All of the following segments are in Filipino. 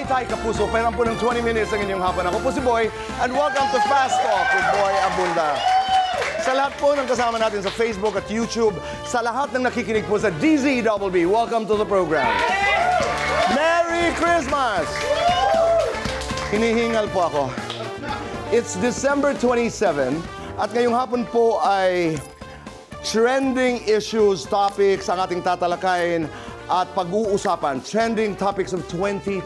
Naitay Kapuso, pairan po ng 20 minutes ang inyong hapon. Ako po si Boy, and welcome to Fast Talk with Boy Abunda. Sa lahat po ng kasama natin sa Facebook at YouTube, sa lahat ng nakikinig po sa DZBB, welcome to the program. Merry Christmas! Hinihingal po ako. It's December 27, at ngayong hapon po ay trending issues, topics ang ating tatalakayin at pag-uusapan, trending topics of 2024.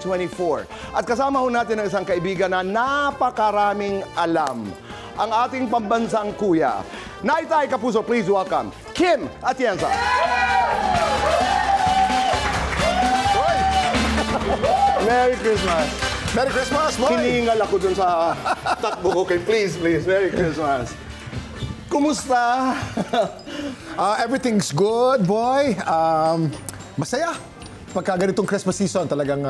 At kasama ho natin ang isang kaibigan na napakaraming alam. Ang ating pambansang kuya. Naitay Kapuso, please welcome Kim Atienza. Merry Christmas. Merry Christmas, boy! Hiningal ako dun sa takbo ko kay please, Merry Christmas. Kumusta? Everything's good, boy. Masaya. Pagka ganitong Christmas season, talagang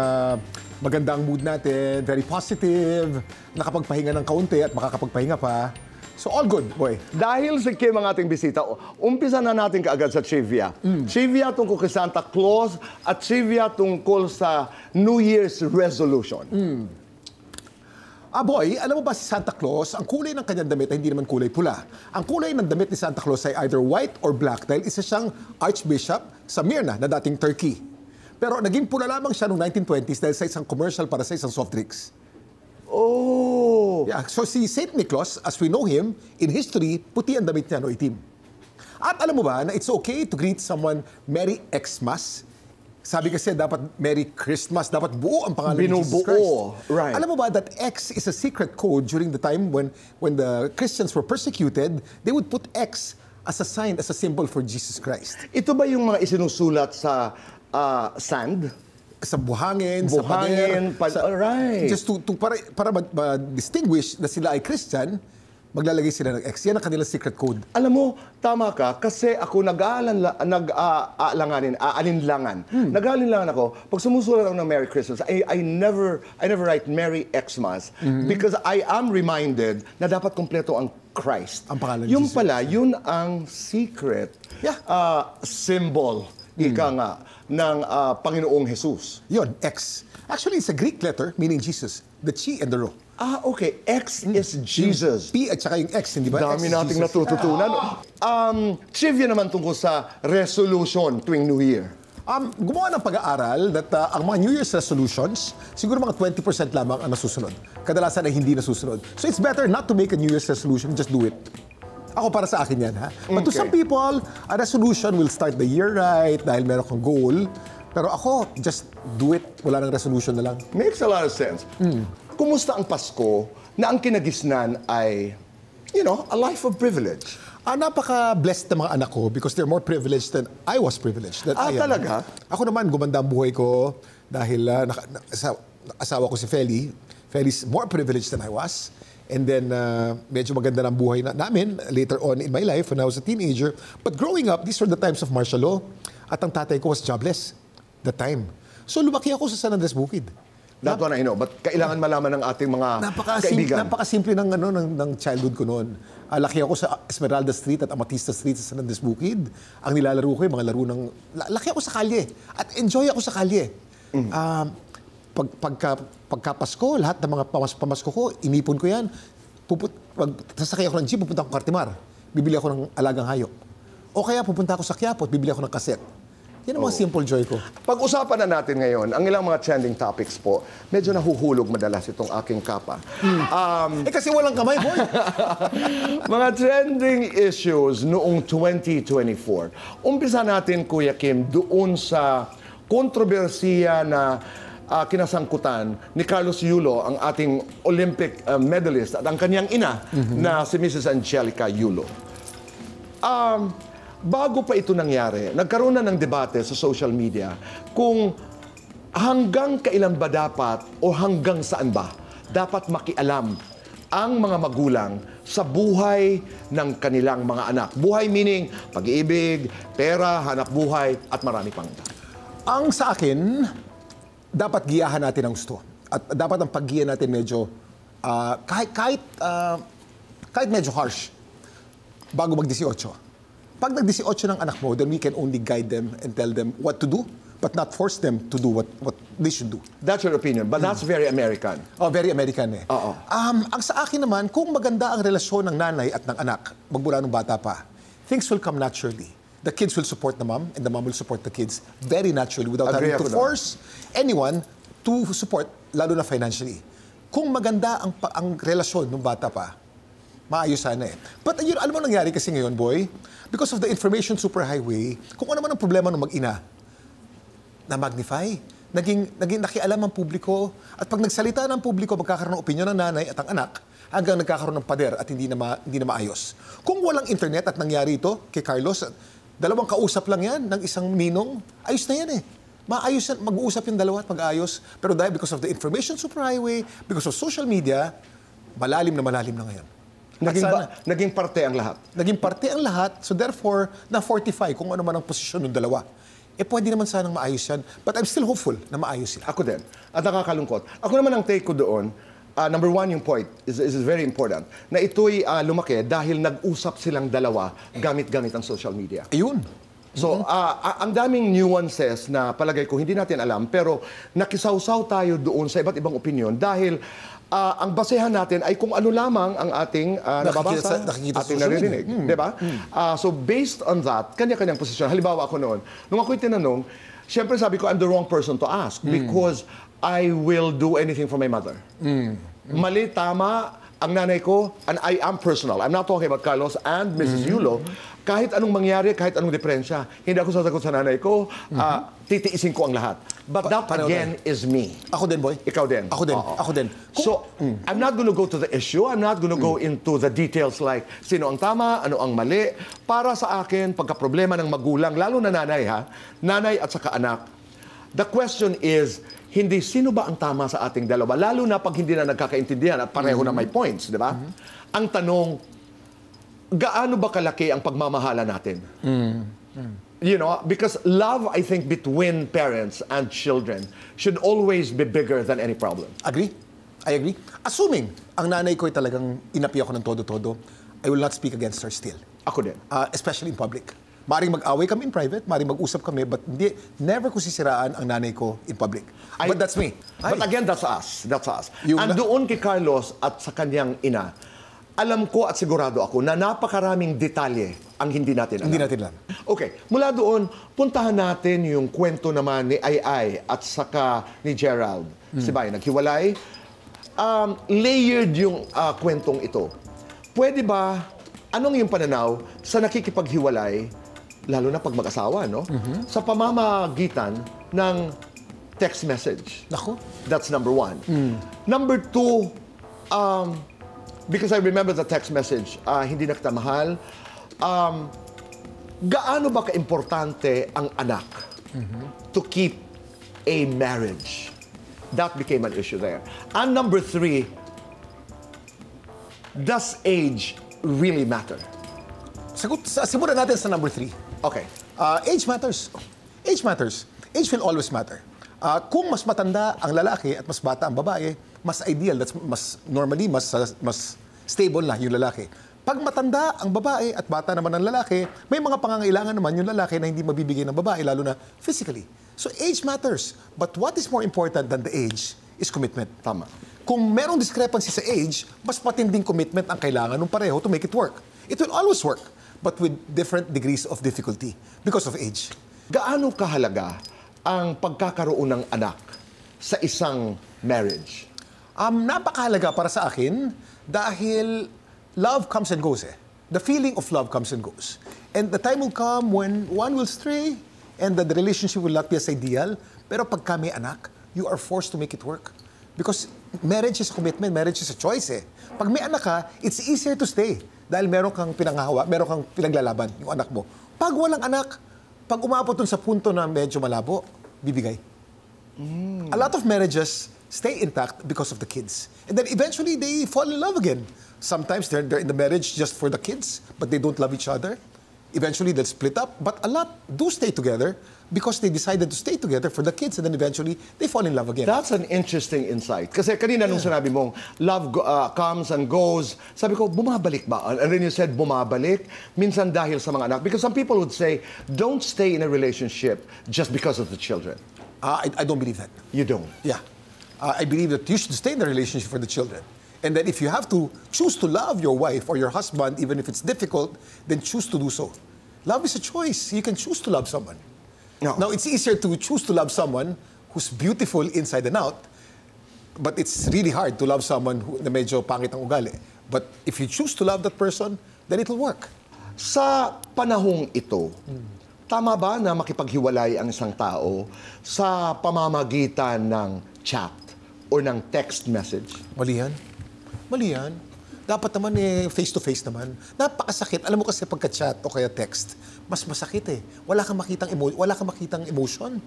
maganda ang mood natin, very positive, nakapagpahinga ng kaunti at makakapagpahinga pa. So all good, boy. Dahil si Kim ang ating bisita, umpisa na natin kaagad sa trivia. Trivia tungkol kay Santa Claus at trivia tungkol sa New Year's resolution. Boy, alam mo ba si Santa Claus, ang kulay ng kanyang damit ay hindi naman kulay pula. Ang kulay ng damit ni Santa Claus ay either white or black dahil isa siyang Archbishop sa Smyrna na dating Turkey. Pero naging pula lamang siya noong 1920s dahil sa isang commercial para sa isang soft drinks. Oh! Yeah, so si Saint Nicholas, as we know him, in history, puti ang damit niya, no, itim. At alam mo ba na it's okay to greet someone Merry Xmas? Sabi kasi dapat Merry Christmas, dapat buo ang pangalan ni Jesus Christ. Right. Alam mo ba that X is a secret code during the time when the Christians were persecuted, they would put X as a sign, as a symbol for Jesus Christ. Ito ba yung mga isinusulat sa sand? Sa buhangin, sa Buhangin, pader. right. Just para ma-distinguish na sila ay Christian, maglalagay sila ng X. Yan ang kanilang secret code. Alam mo, tama ka, kasi ako nag-aalinlangan. Nag-aalinlangan ako, pag sumusulat ako ng Merry Christmas, I never write Merry Xmas because I am reminded na dapat kompleto ang Christ. Ang pangalan yung Jesus. pala, yun ang secret symbol, ika nga, ng Panginoong Jesus. Yun, X. Actually, it's a Greek letter meaning Jesus. The chi and the rho. Okay. X is Jesus. P at saka yung X, hindi ba? Dami X is nating Jesus. natututunan. Trivia naman tungkol sa resolution tuwing New Year. Gumawa ng pag-aaral that ang mga New Year's resolutions, siguro mga 20% lamang ang nasusunod. Kadalasan ay hindi nasusunod. So it's better not to make a New Year's resolution, just do it. Ako para sa akin yan, ha? But to some people, a resolution will start the year right dahil meron kang goal. Pero ako, just do it. Wala nang resolution na lang. Makes a lot of sense. Kumusta ang Pasko na ang kinagisnan ay, a life of privilege? Napaka-blessed ng mga anak ko because they're more privileged than I was privileged. Talaga? Ako naman, gumanda ang buhay ko dahil asawa ko si Feli. Feli's more privileged than I was. And then, medyo maganda ng buhay namin later on in my life when I was a teenager. But growing up, these were the times of martial law. At ang tatay ko was jobless that time. So lumaki ako sa San Andres Bukid. That one I know, but kailangan malaman ng ating mga kaibigan. Napakasimple ng childhood ko noon. Laki ako sa Esmeralda Street at Amatista Street sa San Andres Bukid. Ang nilalaro ko yung mga laro ng... Laki ako sa kalye. At enjoy ako sa kalye. Pagka Pasko, lahat ng mga pamasko ko, inipon ko yan. Sasakay ako ng jeep, pupunta ako Cartimar. Bibili ako ng alagang hayop. O kaya pupunta ako sa Quiapo at bibili ako ng kaset. Yan ang mga simple joy ko. Pag-usapan na natin ngayon, ang ilang mga trending topics po, medyo nahuhulog madalas itong aking kapa. Kasi walang kamay, boy. Mga trending issues noong 2024. Umpisa natin, Kuya Kim, doon sa kontrobersiya na kinasangkutan ni Carlos Yulo, ang ating Olympic medalist, at ang kanyang ina na si Mrs. Angelica Yulo. Bago pa ito nangyari, nagkaroon na ng debate sa social media kung hanggang kailan ba dapat o hanggang saan ba dapat makialam ang mga magulang sa buhay ng kanilang mga anak. Buhay meaning pag-ibig, pera, hanap buhay, at marami pang. Ang sa akin, dapat giyahan natin ang gusto. At dapat ang paggiya natin medyo, kahit medyo harsh, bago mag-18. Pag nag-18 ng anak mo, then we can only guide them and tell them what to do. but not force them to do what they should do. That's your opinion, but that's very American. Oh, very American eh. Oo. Ang sa akin naman, kung maganda ang relasyon ng nanay at ng anak, magmula ng bata pa, things will come naturally. The kids will support the mom, and the mom will support the kids very naturally without Agree having to ako doon. force anyone to support, lalo na financially. Kung maganda ang relasyon ng bata pa, maayos sana eh. But yun, alam mo nangyari kasi ngayon, boy? Because of the information superhighway, kung ano man ang problema ng mag-ina, na-magnify. Naging nakialam ang publiko. At pag nagsalita ng publiko, magkakaroon ng opinyon ng nanay at ang anak, hanggang nagkakaroon ng pader at hindi na maayos. Kung walang internet at nangyari ito kay Carlos, dalawang kausap lang yan ng isang ninong, ayos na yan eh. Maayos yan, mag-uusap yung dalawa at mag-ayos. Pero dahil because of the information superhighway, because of social media, malalim na ngayon. Naging parte ang lahat. Naging parte ang lahat, so therefore, na-fortify kung ano man ang posisyon ng dalawa. Pwede naman sanang maayos yan. But I'm still hopeful na maayos sila. Ako din. At nakakalungkot. Ako naman ang take ko doon, number one, yung point is very important, na ito'y lumaki dahil nag-usap silang dalawa gamit-gamit ang social media. Ayun. So, ang daming nuances na palagay ko hindi natin alam, pero nakisawsaw tayo doon sa iba't ibang opinion dahil ang basehan natin ay kung ano lamang ang ating nababasa, nakikita sa ating social naririnig. Di ba? So, based on that, kanya-kanyang posisyon. Halimbawa ako noon, nung ako'y tinanong, siyempre sabi ko, I'm the wrong person to ask because I will do anything for my mother. Mali, tama, ang nanay ko, and I am personal. I'm not talking about Carlos and Mrs. Yulo. Kahit anong mangyari, kahit anong diferensya, hindi ako sasagot sa nanay ko, titiisin ko ang lahat. But that again is me. Ako din, boy. Ikaw din. Ako din. Oo. Ako din. So, I'm not gonna go to the issue. I'm not gonna go into the details like sino ang tama, ano ang mali. Para sa akin, pagka-problema ng magulang, lalo na nanay ha, nanay at saka anak, the question is, hindi sino ba ang tama sa ating dalawa, lalo na pag hindi na nagkakaintindihan at pareho na may points, di ba? Ang tanong, gaano ba kalaki ang pagmamahala natin? You know, because love, I think, between parents and children should always be bigger than any problem. Agree? I agree. Assuming ang nanay ko ay talagang inapi ako ng todo-todo, I will not speak against her still. Ako din. Especially in public. Maring mag-away kami in private, maring mag-usap kami, but never ko sisiraan ang nanay ko in public. But that's me. But again, that's us. That's us. Yung And doon kay Carlos at sa kanyang ina, alam ko at sigurado ako na napakaraming detalye ang hindi natin alam. Hindi natin alam. Okay, mula doon, puntahan natin yung kwento naman ni Ai at saka ni Gerald. Si Bay, naghiwalay. Layered yung kwentong ito. Pwede ba, anong yung pananaw sa nakikipaghiwalay, lalo na pag mag-asawa, no? Sa pamamagitan ng text message. Nako. That's number one. Number two, because I remember the text message, hindi na kita mahal, gaano ba kaimportante ang anak to keep a marriage? That became an issue there. And number three, does age really matter? Simulan natin sa number 3. Okay. Age matters. Age matters. Age will always matter. Kung mas matanda ang lalaki at mas bata ang babae, mas ideal, normally mas stable na yung lalaki. Pag matanda ang babae at bata naman ang lalaki, may mga pangangailangan naman yung lalaki na hindi mabibigay ng babae, lalo na physically. So age matters. But what is more important than the age is commitment. Tama. Kung merong discrepancy sa age, mas matinding commitment ang kailangan ng pareho to make it work. It will always work, but with different degrees of difficulty because of age. Gaano kahalaga ang pagkakaroon ng anak sa isang marriage? Napakahalaga para sa akin dahil love comes and goes eh. The feeling of love comes and goes. And the time will come when one will stray and the relationship will not be as ideal. Pero pagka may anak, you are forced to make it work. Because marriage is a commitment, marriage is a choice eh. Pag may anak ka, it's easier to stay. Dahil meron kang pinanghahawa, meron kang pinaglalaban, yung anak mo. Pag walang anak, pag umabot dun sa punto na medyo malabo, bibigay. A lot of marriages stay intact because of the kids. And then eventually, they fall in love again. Sometimes they're in the marriage just for the kids, but they don't love each other. Eventually, they'll split up, but a lot do stay together because they decided to stay together for the kids, and then eventually, they fall in love again. That's an interesting insight. Kasi kanina nung sinabi mong love comes and goes, sabi ko, bumabalik ba? And then you said, bumabalik. Minsan dahil sa mga anak. Because some people would say, don't stay in a relationship just because of the children. I don't believe that. You don't. Yeah. I believe that you should stay in the relationship for the children. And that if you have to choose to love your wife or your husband, even if it's difficult, then choose to do so. Love is a choice. You can choose to love someone. No. Now, it's easier to choose to love someone who's beautiful inside and out, but it's really hard to love someone who na medyo pangit ang ugali. But if you choose to love that person, then it'll work. Sa panahong ito, tama ba na makipaghiwalay ang isang tao sa pamamagitan ng chat or ng text message? Mali yan. Mali yan. Dapat naman face-to-face naman. Napakasakit. Alam mo kasi pagka-chat o kaya text, mas masakit eh. Wala kang makitang emotion.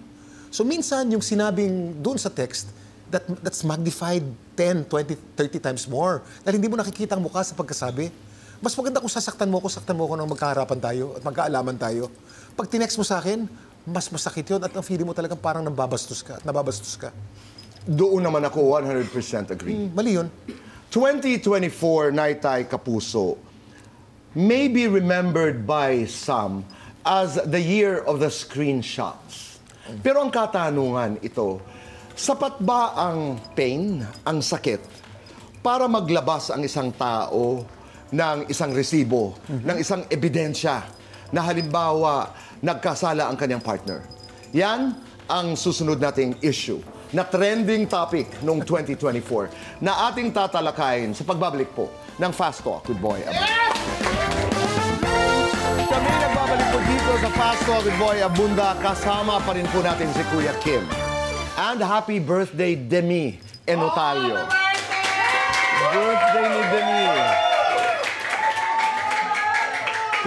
So minsan yung sinabing doon sa text, that's magnified 10, 20, 30 times more. Dahil hindi mo nakikita ang mukha sa pagkasabi. Mas maganda kung saktan mo ko nang magkaharapan tayo at magkaalaman tayo. Pag tinext mo sa akin, mas masakit yun at ang feeling mo talagang parang nababastos ka. Doon naman ako 100% agree. Mali yun. 2024 Naitay Kapuso may be remembered by some as the year of the screenshots. Pero ang katanungan ito, sapat ba ang pain, ang sakit, para maglabas ang isang tao ng isang resibo, ng isang ebidensya na halimbawa nagkasala ang kanyang partner? Yan ang susunod nating issue na trending topic noong 2024 na ating tatalakayin sa pagbabalik po ng Fast Talk with Boy Abunda. Kami nagbabalik po dito sa Fast Talk with Boy Abunda. Kasama pa rin po natin si Kuya Kim. And happy birthday, Demi Enotalio. Birthday ni Demi.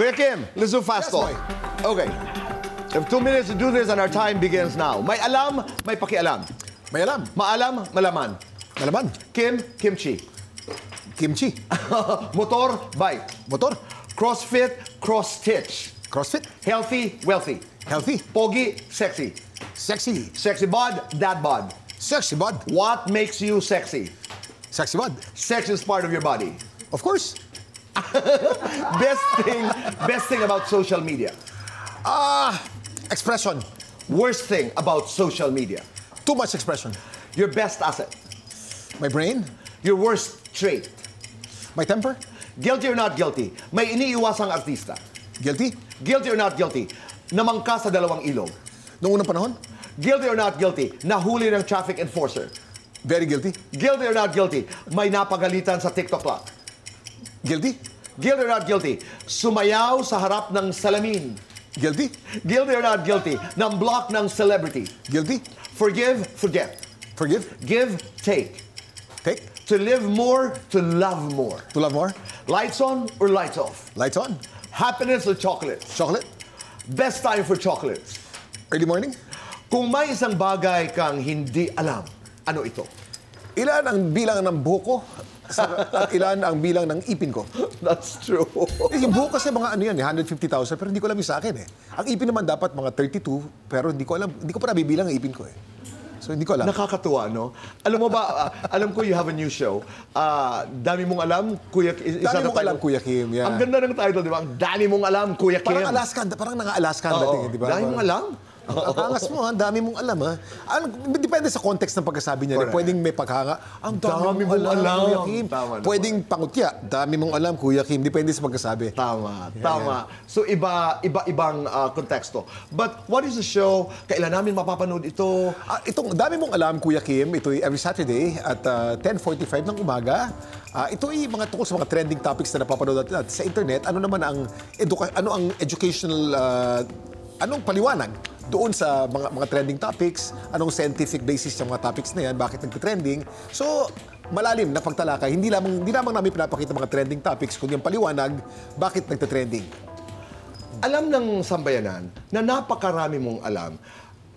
Kuya Kim, let's do Fast Talk. Okay. We have 2 minutes to do this and our time begins now. May alam, may pakialam. May alam. Maalam, malaman. Malaman. Kimchi. Kimchi. Motor, bike. Motor. Crossfit, cross-stitch. Crossfit. Healthy, wealthy. Healthy. Pogi, sexy. Sexy. Sexy bod, dad bod. Sexy bod. What makes you sexy? Sexy bod. Sex is part of your body. Of course. Best thing about social media. Expression. Worst thing about social media. Too much expression. Your best asset. My brain. Your worst trait. My temper. Guilty or not guilty? May iniiwasang artista. Guilty. Guilty or not guilty? Namangka sa dalawang ilog. Noong unang panahon. Guilty or not guilty? Nahuli ng traffic enforcer. Very guilty. Guilty or not guilty? May napagalitan sa TikTok clock. Guilty. Guilty or not guilty? Sumayaw sa harap ng salamin. Guilty. Guilty or not guilty? Nang block ng celebrity. Guilty. Forgive, forget. Forgive. Give, take. Take. To live more, to love more. To love more. Lights on or lights off? Lights on. Happiness or chocolates? Chocolate. Best time for chocolates. Early morning. Kung may isang bagay kang hindi alam, ano ito? Ilan ang bilang ng buhok ko at ilan ang bilang ng ipin ko? That's true. Yung buhok kasi mga ano yan, 150,000, pero hindi ko alam yung sa akin eh. Ang ipin naman dapat mga 32, pero hindi ko pa nabibilang ang ipin ko eh. So hindi ko alam. Nakakatuwa, no? Alam mo ba, alam ko you have a new show. Dami mong alam, Kuya Kim. Dami mong alam, Kuya Kim. Yeah. Ang ganda ng title, di ba? Ang dami mong alam, Kuya Kim. Parang Alaska, parang nanga-Alaska ang dating, di ba? Dami mong alam. Ang angas mo, ang dami mong alam, ha? Depende sa context ng pagkasabi niya. Correct. Pwedeng may paghanga. Ang dami mong alam, Kuya Kim. Tama naman. Pwedeng pangutya. Dami mong alam, Kuya Kim. Depende sa pagkasabi. Tama, tama. So iba-ibang konteksto. But what is the show? Kailan namin mapapanood ito? Itong dami mong alam, Kuya Kim, ito ay every Saturday at 10:45 ng umaga. Ito ay mga tungkol sa mga trending topics na napapanood natin sa internet. Ano naman ang educational anong paliwanag doon sa mga trending topics, anong scientific basis ng mga topics na yan, bakit nagte-trending. So, malalim na pagtalakay. Hindi lamang namin pinapakita mga trending topics, kundi ang paliwanag, bakit nagte-trending. Alam ng sambayanan na napakarami mong alam.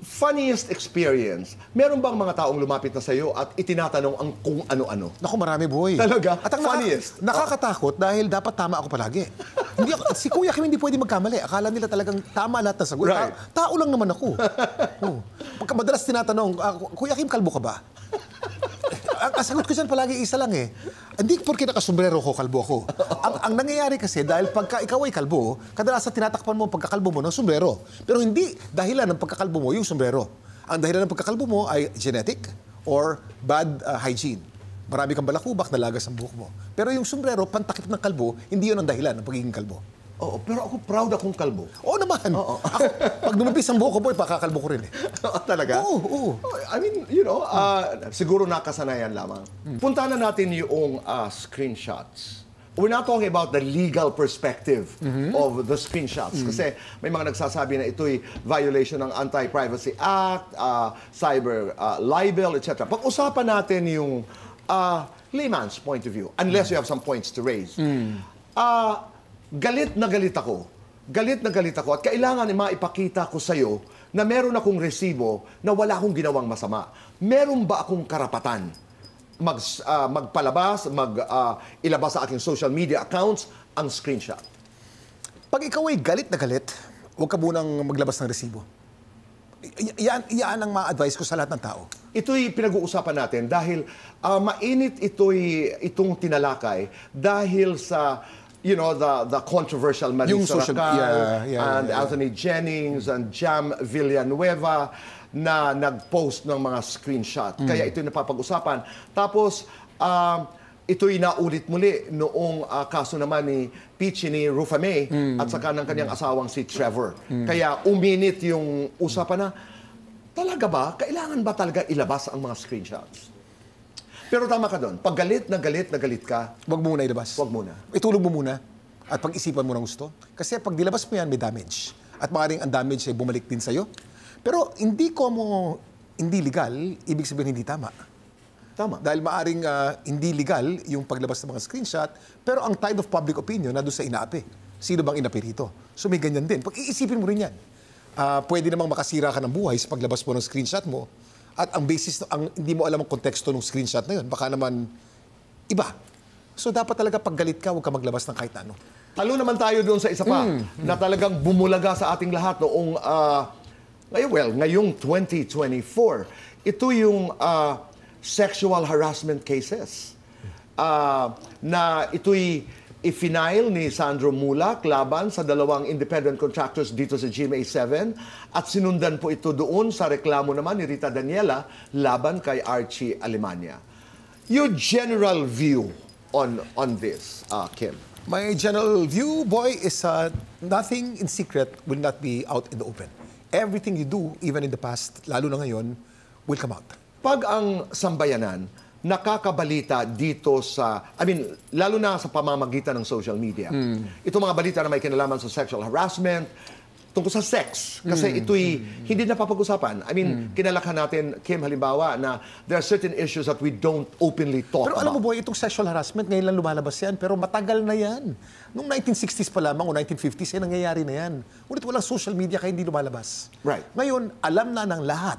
funniest experience, meron bang mga taong lumapit na sa'yo at itinatanong ang kung ano-ano? Naku, marami, boy. Talaga? At ang Funniest? nakakatakot dahil dapat tama ako palagi. Hindi ako, si Kuya Kim hindi pwede magkamali. Akala nila talagang tama lahat ng sagot. Right. Tao lang naman ako. Madalas tinatanong, Kuya Kim, kalbo ka ba? Ang sagot ko dyan palagi isa lang eh. Hindi porque nakasombrero ko, kalbo ako. Ang nangyayari kasi, dahil pagka ikaw ay kalbo, kadalasan tinatakpan mo ang pagkakalbo mo ng sombrero. Pero hindi dahilan ng pagkakalbo mo yung sombrero. Ang dahilan ng pagkakalbo mo ay genetic or bad hygiene. Marami kang balakubak, nalagas ang buhok mo. Pero yung sombrero, pantakip ng kalbo, hindi yun ang dahilan ng pagiging kalbo. Oo, pero ako proud akong kalbo. Oo naman. Oo. Ako, pag dumipis ang buhok ko, boy, pakakalbo ko rin eh. Talaga? Oo. I mean, siguro nakasanayan lamang. Punta na natin yung screenshots. We're not talking about the legal perspective of the screenshots. Kasi may mga nagsasabi na ito'y violation ng Anti-Privacy Act, cyber libel, etc. Pag-usapan natin yung layman's point of view, unless you have some points to raise. Galit na galit ako. Galit na galit ako at kailangan maipakita ko sa'yo na meron akong resibo na wala akong ginawang masama. Meron ba akong karapatan magpalabas, ilabas sa aking social media accounts ang screenshot? Pag ikaw ay galit na galit, huwag ka munang maglabas ng resibo. Yan ang ma-advise ko sa lahat ng tao. Ito'y pinag-uusapan natin dahil mainit itong tinalakay dahil sa the controversial Marisa Racal and Anthony Jennings and Jam Villanueva na nag-post ng mga screenshot. Kaya ito'y napapag-usapan. Tapos, ito'y naulit muli noong kaso naman ni Peachy ni Rufa May at saka ng kanyang asawang si Trevor. Kaya uminit yung usapan na, talaga ba? Kailangan ba talaga ilabas ang mga screenshots? Pero tama ka doon. Pag galit na galit ka, Huwag mo muna ilabas. huwag muna. Itulog mo muna at pag-isipan mo ng gusto. Kasi pag dilabas mo yan, may damage. At maaaring ang damage ay bumalik din sa'yo. Pero hindi legal, ibig sabihin hindi tama. Tama. Dahil maaaring hindi legal yung paglabas ng mga screenshot, pero ang tide of public opinion na doon sa inaapi. Sino bang inapi rito? So may ganyan din. Pag-iisipin mo rin yan. Pwede namang makasira ka ng buhay sa paglabas mo ng screenshot mo. At ang basis, hindi mo alam ang konteksto ng screenshot na yun. Baka naman iba. So dapat talaga pag galit ka, huwag ka maglabas ng kahit ano. Talo naman tayo doon sa isa pa na talagang bumulaga sa ating lahat noong ngayong 2024. Ito yung sexual harassment cases na ito'y i-final ni Sandro Mulak laban sa dalawang independent contractors dito sa GMA7 at sinundan po ito doon sa reklamo naman ni Rita Daniela laban kay Archie Alemania. Your general view on this, Kim? My general view, boy, is nothing in secret will not be out in the open. Everything you do, even in the past, lalo na ngayon, will come out. Pag ang sambayanan nakakabalita dito lalo na sa pamamagitan ng social media. Itong mga balita na may kinalaman sa sexual harassment, tungkol sa sex. Kasi ito'y hindi napapag-usapan. Kinalakhan natin, Kim, halimbawa, na there are certain issues that we don't openly talk Pero about. alam mo, boy, itong sexual harassment, ngayon lang lumalabas yan, pero matagal na yan. Noong 1960s pa lamang o 1950s, nangyayari na yan. Ngunit walang social media kaya hindi lumalabas. Right. Ngayon, alam na ng lahat.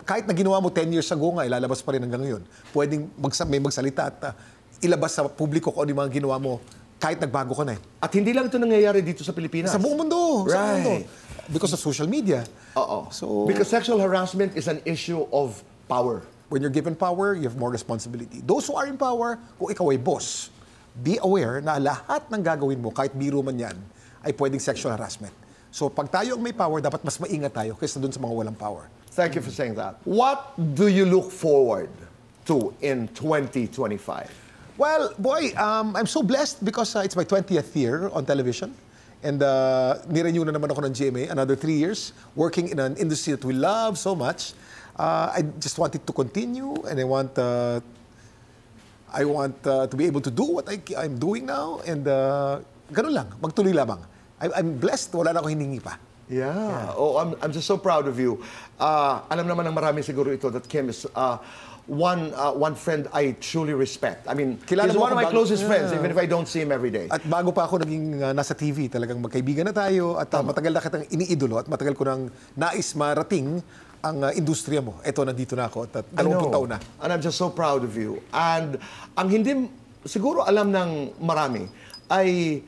Kahit na ginawa mo 10 years ago nga, ilalabas pa rin hanggang ngayon. Pwedeng may magsalita at ilabas sa publiko kung ano yung mga ginawa mo kahit nagbago ka na eh. At hindi lang ito nangyayari dito sa Pilipinas. Sa buong mundo. Sa buong mundo. Right. Because of social media. Oo. So, Because sexual harassment is an issue of power. when you're given power, you have more responsibility. Those who are in power, kung ikaw ay boss, be aware na lahat ng gagawin mo, kahit biro man yan, ay pwedeng sexual harassment. So pag tayo ang may power, dapat mas maingat tayo kaysa dun sa mga walang power. Thank you for saying that. What do you look forward to in 2025? Well, boy, I'm so blessed because it's my 20th year on television. And nirenew na naman ako ng GMA, another 3 years, working in an industry that we love so much. I just wanted to continue, and I want to be able to do what I'm doing now. And ganun lang, magtuloy lamang. I'm blessed, wala na ako hiningi pa. Yeah. Oh, I'm just so proud of you. Alam naman ng marami siguro ito that Kim is one friend I truly respect. I mean, Kilala he's mo one of ako my closest bago- friends, Yeah. even if I don't see him every day. At bago pa ako naging nasa TV, talagang magkaibigan na tayo at matagal na kitang iniidolo at matagal ko nang nais marating ang industriya mo. Eto, nandito na ako at 20 taon na. And I'm just so proud of you. And ang hindi siguro alam ng marami ay,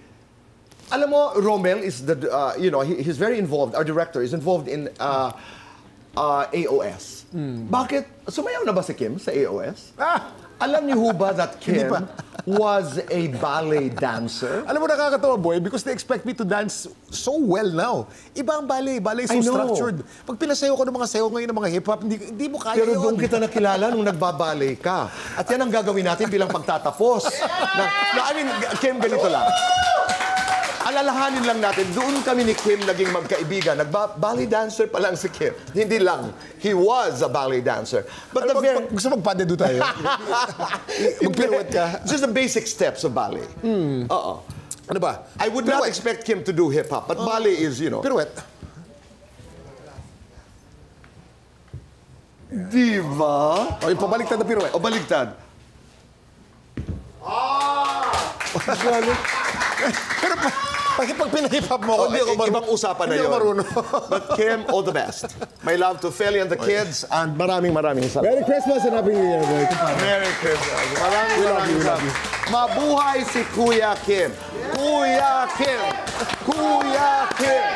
alam mo, Romel is the, he's very involved. Our director is involved in AOS. Bakit? Sumayaw na ba si Kim sa AOS? Alam niyo ho ba that Hindi Kim pa. was a ballet dancer? Alam mo, nakakatawa, boy, because they expect me to dance so well now. Iba ang ballet. Ballet is I so know. structured. Pag pinasayo ko ng mga sayo ngayon ng mga hip-hop, hindi mo kaya Pero yun. doon kita nakilala nung nagbaballet ka. At yan ang gagawin natin bilang pagtatapos. I mean, Kim, ganito lang. Alalahanin lang natin, doon kami ni Kim naging magkaibigan. Ballet dancer pa lang si Kim. Hindi lang. He was a ballet dancer. But Gusto magpadedo tayo? Magpiruwet ka? Just the basic steps of ballet. Oo. Ano ba? I would not expect Kim to do hip-hop, but ballet is, Piruwet. Diba? O, yung pabaliktad na piruwet. O baligtad. Pero pag pinahip-hop mo ako, hindi ako marunong. Ibang usapan na Hindi yun. ako marunong. But Kim, all the best. My love to Feli and the kids, and maraming salamat. Merry Christmas and Happy New Year, boy. Merry Christmas. Maraming salamat. Mabuhay si Kuya Kim. Kuya Kim. Kuya Kim.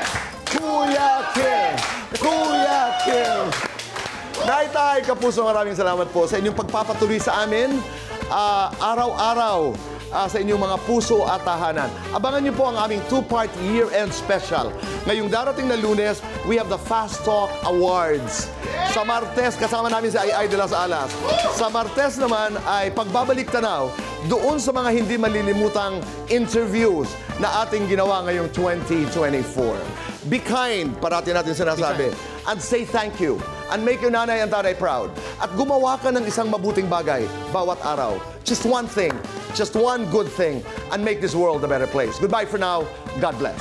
Kuya Kim. Kuya Kim. Naitay, Kapuso, maraming salamat po sa inyong pagpapatuloy sa amin araw-araw sa inyong mga puso at tahanan. Abangan niyo po ang aming two-part year-end special. Ngayong darating na Lunes, we have the Fast Talk Awards. Sa Martes, kasama namin si Ay de las Alas. Sa Martes naman ay pagbabalik tanaw doon sa mga hindi malilimutang interviews na ating ginawa ngayong 2024. Be kind, parati natin sinasabi. And say thank you. And make your nanay and tatay proud. At gumawa ka ng isang mabuting bagay bawat araw. Just one thing. Just one good thing. And make this world a better place. Goodbye for now. God bless.